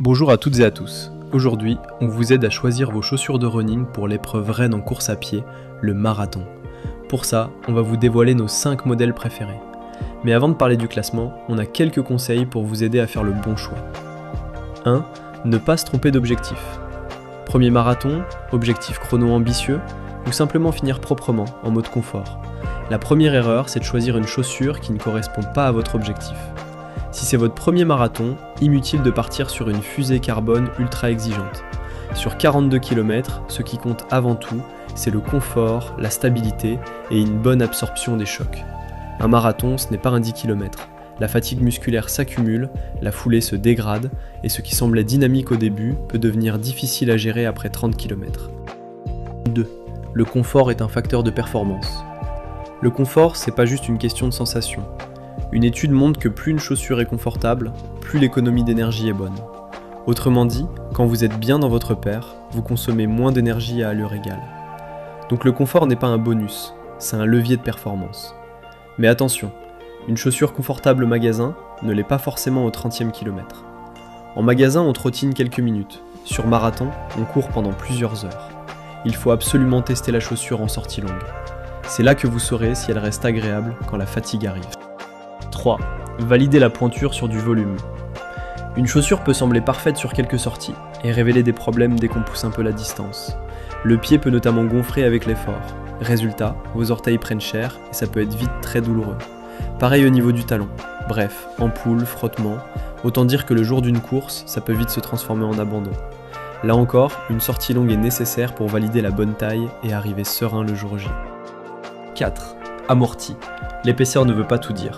Bonjour à toutes et à tous. Aujourd'hui, on vous aide à choisir vos chaussures de running pour l'épreuve reine en course à pied, le marathon. Pour ça, on va vous dévoiler nos 5 modèles préférés. Mais avant de parler du classement, on a quelques conseils pour vous aider à faire le bon choix. 1. Ne pas se tromper d'objectif. Premier marathon, objectif chrono ambitieux, ou simplement finir proprement, en mode confort. La première erreur, c'est de choisir une chaussure qui ne correspond pas à votre objectif. Si c'est votre premier marathon, inutile de partir sur une fusée carbone ultra exigeante. Sur 42 km, ce qui compte avant tout, c'est le confort, la stabilité et une bonne absorption des chocs. Un marathon, ce n'est pas un 10 km. La fatigue musculaire s'accumule, la foulée se dégrade, et ce qui semblait dynamique au début peut devenir difficile à gérer après 30 km. 2. Le confort est un facteur de performance. Le confort, c'est pas juste une question de sensation. Une étude montre que plus une chaussure est confortable, plus l'économie d'énergie est bonne. Autrement dit, quand vous êtes bien dans votre paire, vous consommez moins d'énergie à allure égale. Donc le confort n'est pas un bonus, c'est un levier de performance. Mais attention, une chaussure confortable au magasin ne l'est pas forcément au 30e kilomètre. En magasin, on trottine quelques minutes. Sur marathon, on court pendant plusieurs heures. Il faut absolument tester la chaussure en sortie longue. C'est là que vous saurez si elle reste agréable quand la fatigue arrive. 3. Valider la pointure sur du volume. Une chaussure peut sembler parfaite sur quelques sorties et révéler des problèmes dès qu'on pousse un peu la distance. Le pied peut notamment gonfler avec l'effort. Résultat, vos orteils prennent cher et ça peut être vite très douloureux. Pareil au niveau du talon. Bref, ampoule, frottement, autant dire que le jour d'une course, ça peut vite se transformer en abandon. Là encore, une sortie longue est nécessaire pour valider la bonne taille et arriver serein le jour J. 4. Amorti. L'épaisseur ne veut pas tout dire.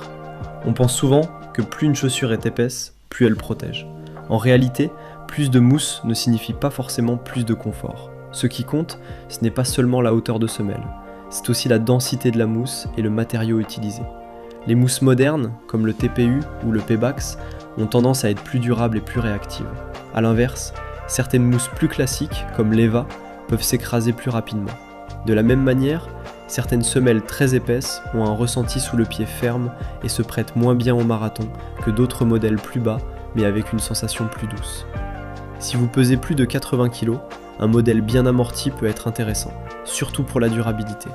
On pense souvent que plus une chaussure est épaisse, plus elle protège. En réalité, plus de mousse ne signifie pas forcément plus de confort. Ce qui compte, ce n'est pas seulement la hauteur de semelle, c'est aussi la densité de la mousse et le matériau utilisé. Les mousses modernes, comme le TPU ou le Pebax, ont tendance à être plus durables et plus réactives. A l'inverse, certaines mousses plus classiques, comme l'Eva, peuvent s'écraser plus rapidement. De la même manière, certaines semelles très épaisses ont un ressenti sous le pied ferme et se prêtent moins bien au marathon que d'autres modèles plus bas mais avec une sensation plus douce. Si vous pesez plus de 80 kg, un modèle bien amorti peut être intéressant, surtout pour la durabilité.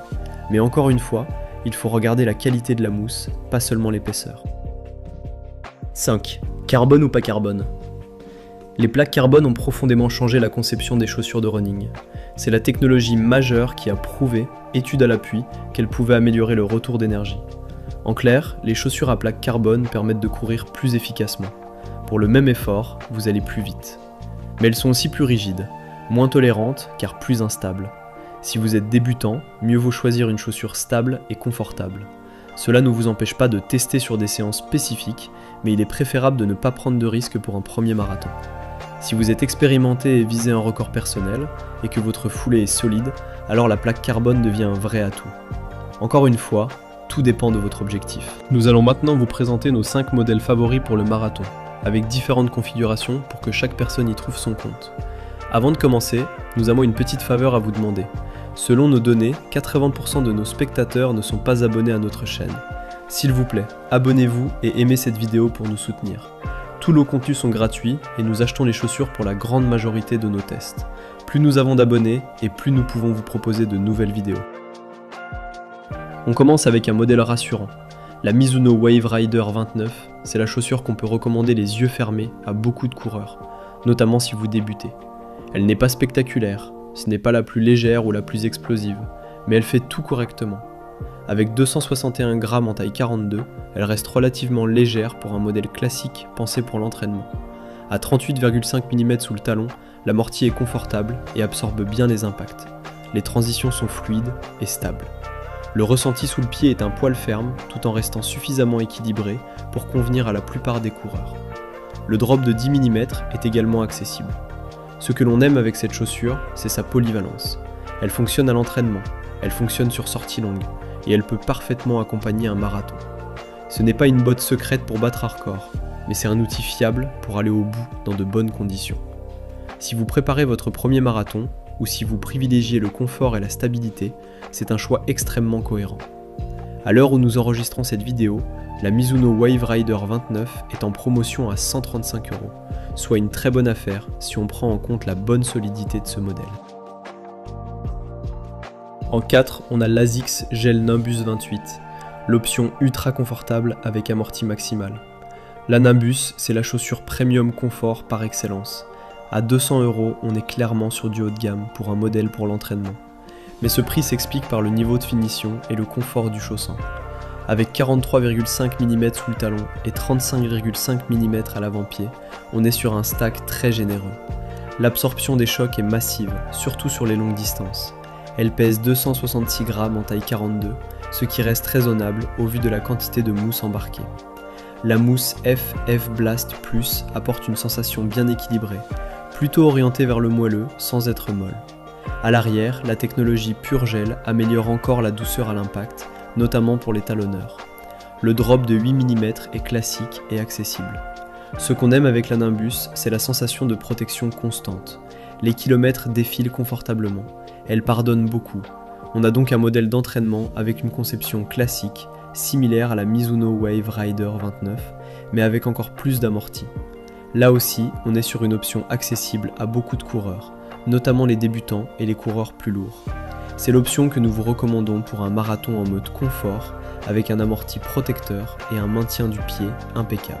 Mais encore une fois, il faut regarder la qualité de la mousse, pas seulement l'épaisseur. 5. Carbone ou pas carbone ? Les plaques carbone ont profondément changé la conception des chaussures de running. C'est la technologie majeure qui a prouvé, étude à l'appui, qu'elle pouvait améliorer le retour d'énergie. En clair, les chaussures à plaques carbone permettent de courir plus efficacement. Pour le même effort, vous allez plus vite. Mais elles sont aussi plus rigides, moins tolérantes car plus instables. Si vous êtes débutant, mieux vaut choisir une chaussure stable et confortable. Cela ne vous empêche pas de tester sur des séances spécifiques, mais il est préférable de ne pas prendre de risques pour un premier marathon. Si vous êtes expérimenté et visez un record personnel, et que votre foulée est solide, alors la plaque carbone devient un vrai atout. Encore une fois, tout dépend de votre objectif. Nous allons maintenant vous présenter nos 5 modèles favoris pour le marathon, avec différentes configurations pour que chaque personne y trouve son compte. Avant de commencer, nous avons une petite faveur à vous demander. Selon nos données, 80% de nos spectateurs ne sont pas abonnés à notre chaîne. S'il vous plaît, abonnez-vous et aimez cette vidéo pour nous soutenir. Tous nos contenus sont gratuits et nous achetons les chaussures pour la grande majorité de nos tests. Plus nous avons d'abonnés et plus nous pouvons vous proposer de nouvelles vidéos. On commence avec un modèle rassurant. La Mizuno Wave Rider 29, c'est la chaussure qu'on peut recommander les yeux fermés à beaucoup de coureurs, notamment si vous débutez. Elle n'est pas spectaculaire, ce n'est pas la plus légère ou la plus explosive, mais elle fait tout correctement. Avec 261 grammes en taille 42, elle reste relativement légère pour un modèle classique pensé pour l'entraînement. À 38,5 mm sous le talon, l'amorti est confortable et absorbe bien les impacts. Les transitions sont fluides et stables. Le ressenti sous le pied est un poil ferme tout en restant suffisamment équilibré pour convenir à la plupart des coureurs. Le drop de 10 mm est également accessible. Ce que l'on aime avec cette chaussure, c'est sa polyvalence. Elle fonctionne à l'entraînement, elle fonctionne sur sortie longue, et elle peut parfaitement accompagner un marathon. Ce n'est pas une botte secrète pour battre un record, mais c'est un outil fiable pour aller au bout dans de bonnes conditions. Si vous préparez votre premier marathon, ou si vous privilégiez le confort et la stabilité, c'est un choix extrêmement cohérent. À l'heure où nous enregistrons cette vidéo, la Mizuno Wave Rider 29 est en promotion à 135 €, soit une très bonne affaire si on prend en compte la bonne solidité de ce modèle. En 4, on a l'ASICS Gel Nimbus 28, l'option ultra confortable avec amorti maximal. La Nimbus, c'est la chaussure premium confort par excellence. À 200 €, on est clairement sur du haut de gamme pour un modèle pour l'entraînement. Mais ce prix s'explique par le niveau de finition et le confort du chausson. Avec 43,5 mm sous le talon et 35,5 mm à l'avant-pied, on est sur un stack très généreux. L'absorption des chocs est massive, surtout sur les longues distances. Elle pèse 266 grammes en taille 42, ce qui reste raisonnable au vu de la quantité de mousse embarquée. La mousse FF Blast Plus apporte une sensation bien équilibrée, plutôt orientée vers le moelleux sans être molle. À l'arrière, la technologie Pure Gel améliore encore la douceur à l'impact, notamment pour les talonneurs. Le drop de 8 mm est classique et accessible. Ce qu'on aime avec la Nimbus, c'est la sensation de protection constante. Les kilomètres défilent confortablement, elle pardonne beaucoup. On a donc un modèle d'entraînement avec une conception classique, similaire à la Mizuno Wave Rider 29, mais avec encore plus d'amorti. Là aussi, on est sur une option accessible à beaucoup de coureurs, notamment les débutants et les coureurs plus lourds. C'est l'option que nous vous recommandons pour un marathon en mode confort, avec un amorti protecteur et un maintien du pied impeccable.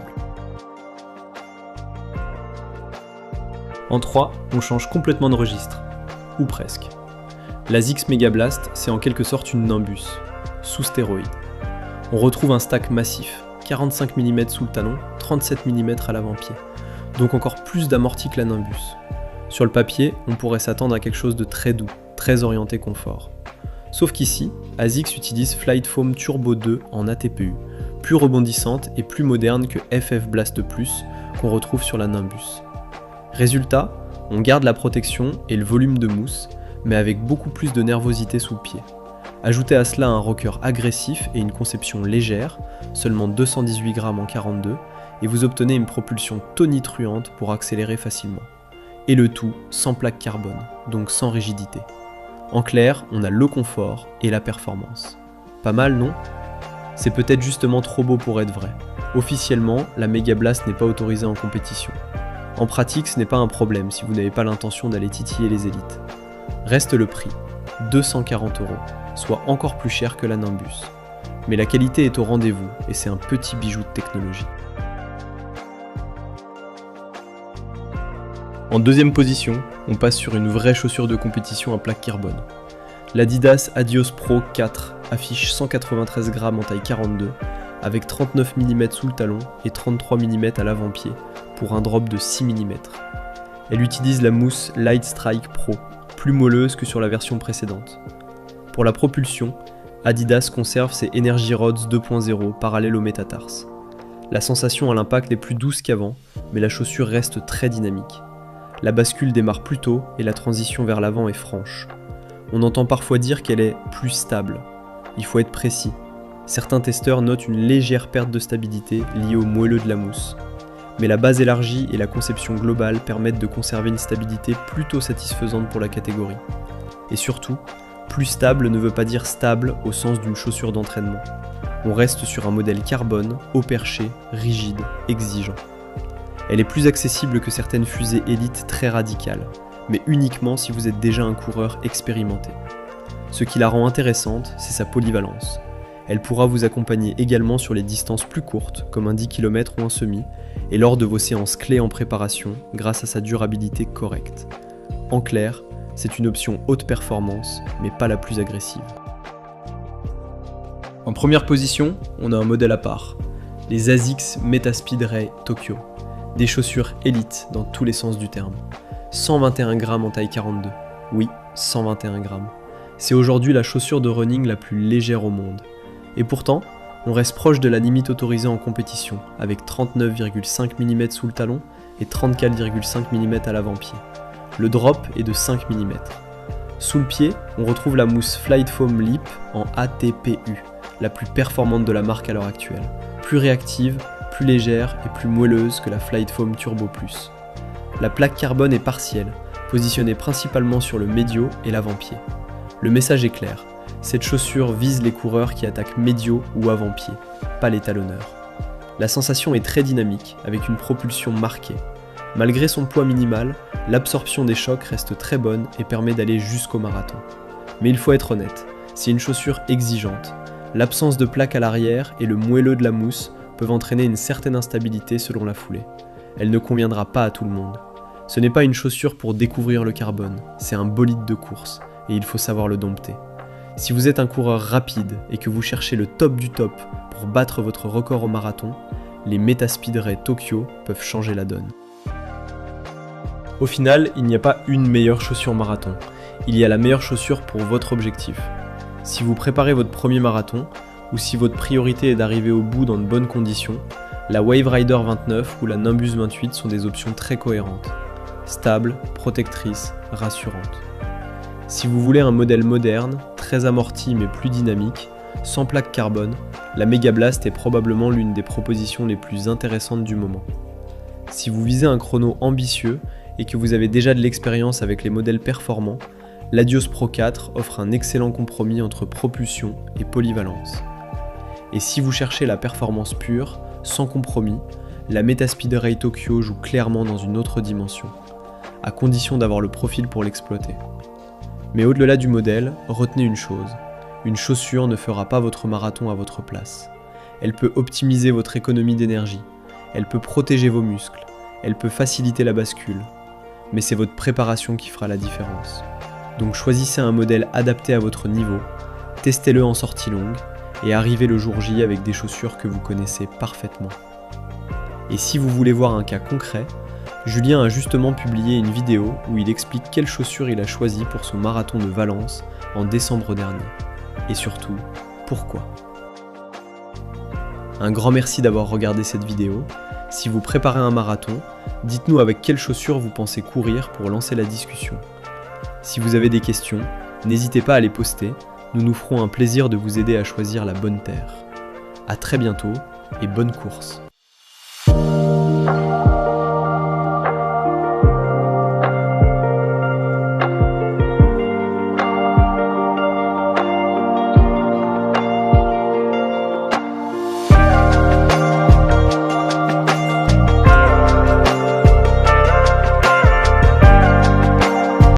En 3, on change complètement de registre, ou presque. L'ASICS Mega Blast, c'est en quelque sorte une Nimbus, sous stéroïdes. On retrouve un stack massif, 45 mm sous le talon, 37 mm à l'avant-pied, donc encore plus d'amorti que la Nimbus. Sur le papier, on pourrait s'attendre à quelque chose de très doux, très orienté confort. Sauf qu'ici, ASICS utilise Flight Foam Turbo 2 en ATPU, plus rebondissante et plus moderne que FF Blast Plus qu'on retrouve sur la Nimbus. Résultat, on garde la protection et le volume de mousse, mais avec beaucoup plus de nervosité sous le pied. Ajoutez à cela un rocker agressif et une conception légère, seulement 218 grammes en 42, et vous obtenez une propulsion tonitruante pour accélérer facilement. Et le tout sans plaque carbone, donc sans rigidité. En clair, on a le confort et la performance. Pas mal, non ? C'est peut-être justement trop beau pour être vrai. Officiellement, la Mega Blast n'est pas autorisée en compétition. En pratique, ce n'est pas un problème si vous n'avez pas l'intention d'aller titiller les élites. Reste le prix, 240 €, soit encore plus cher que la Nimbus. Mais la qualité est au rendez-vous et c'est un petit bijou de technologie. En deuxième position, on passe sur une vraie chaussure de compétition à plaque carbone. L'Adidas Adios Pro 4 affiche 193 grammes en taille 42, avec 39 mm sous le talon et 33 mm à l'avant-pied, pour un drop de 6 mm. Elle utilise la mousse Light Strike Pro, plus molleuse que sur la version précédente. Pour la propulsion, Adidas conserve ses Energy Rods 2.0 parallèles au métatarse. La sensation à l'impact est plus douce qu'avant, mais la chaussure reste très dynamique. La bascule démarre plus tôt et la transition vers l'avant est franche. On entend parfois dire qu'elle est plus stable. Il faut être précis. Certains testeurs notent une légère perte de stabilité liée au moelleux de la mousse. Mais la base élargie et la conception globale permettent de conserver une stabilité plutôt satisfaisante pour la catégorie. Et surtout, plus stable ne veut pas dire stable au sens d'une chaussure d'entraînement. On reste sur un modèle carbone, haut perché, rigide, exigeant. Elle est plus accessible que certaines fusées élites très radicales, mais uniquement si vous êtes déjà un coureur expérimenté. Ce qui la rend intéressante, c'est sa polyvalence. Elle pourra vous accompagner également sur les distances plus courtes, comme un 10 km ou un semi, et lors de vos séances clés en préparation, grâce à sa durabilité correcte. En clair, c'est une option haute performance, mais pas la plus agressive. En première position, on a un modèle à part, les ASICS Metaspeed Ray Tokyo, des chaussures élites dans tous les sens du terme. 121 grammes en taille 42, oui, 121 grammes. C'est aujourd'hui la chaussure de running la plus légère au monde. Et pourtant, on reste proche de la limite autorisée en compétition, avec 39,5 mm sous le talon et 34,5 mm à l'avant-pied. Le drop est de 5 mm. Sous le pied, on retrouve la mousse Flight Foam Lip en ATPU, la plus performante de la marque à l'heure actuelle, plus réactive, plus légère et plus moelleuse que la Flight Foam Turbo Plus. La plaque carbone est partielle, positionnée principalement sur le médio et l'avant-pied. Le message est clair, Cette chaussure vise les coureurs qui attaquent médio ou avant-pied, pas les talonneurs. La sensation est très dynamique, avec une propulsion marquée. Malgré son poids minimal, l'absorption des chocs reste très bonne et permet d'aller jusqu'au marathon. Mais il faut être honnête, c'est une chaussure exigeante. L'absence de plaque à l'arrière et le moelleux de la mousse peuvent entraîner une certaine instabilité selon la foulée. Elle ne conviendra pas à tout le monde. Ce n'est pas une chaussure pour découvrir le carbone, c'est un bolide de course, et il faut savoir le dompter. Si vous êtes un coureur rapide et que vous cherchez le top du top pour battre votre record au marathon, les Metaspeed Ray Tokyo peuvent changer la donne. Au final, il n'y a pas une meilleure chaussure marathon, il y a la meilleure chaussure pour votre objectif. Si vous préparez votre premier marathon, ou si votre priorité est d'arriver au bout dans de bonnes conditions, la Wave Rider 29 ou la Nimbus 28 sont des options très cohérentes, stables, protectrices, rassurantes. Si vous voulez un modèle moderne, très amorti mais plus dynamique, sans plaque carbone, la Mega Blast est probablement l'une des propositions les plus intéressantes du moment. Si vous visez un chrono ambitieux et que vous avez déjà de l'expérience avec les modèles performants, l'Adios Pro 4 offre un excellent compromis entre propulsion et polyvalence. Et si vous cherchez la performance pure, sans compromis, la Metaspeed Ray Tokyo joue clairement dans une autre dimension, à condition d'avoir le profil pour l'exploiter. Mais au-delà du modèle, retenez une chose, une chaussure ne fera pas votre marathon à votre place. Elle peut optimiser votre économie d'énergie, elle peut protéger vos muscles, elle peut faciliter la bascule, mais c'est votre préparation qui fera la différence. Donc choisissez un modèle adapté à votre niveau, testez-le en sortie longue, et arrivez le jour J avec des chaussures que vous connaissez parfaitement. Et si vous voulez voir un cas concret, Julien a justement publié une vidéo où il explique quelle chaussure il a choisi pour son marathon de Valence en décembre dernier. Et surtout, pourquoi. Un grand merci d'avoir regardé cette vidéo. Si vous préparez un marathon, dites-nous avec quelles chaussures vous pensez courir pour lancer la discussion. Si vous avez des questions, n'hésitez pas à les poster, nous nous ferons un plaisir de vous aider à choisir la bonne paire. A très bientôt et bonne course.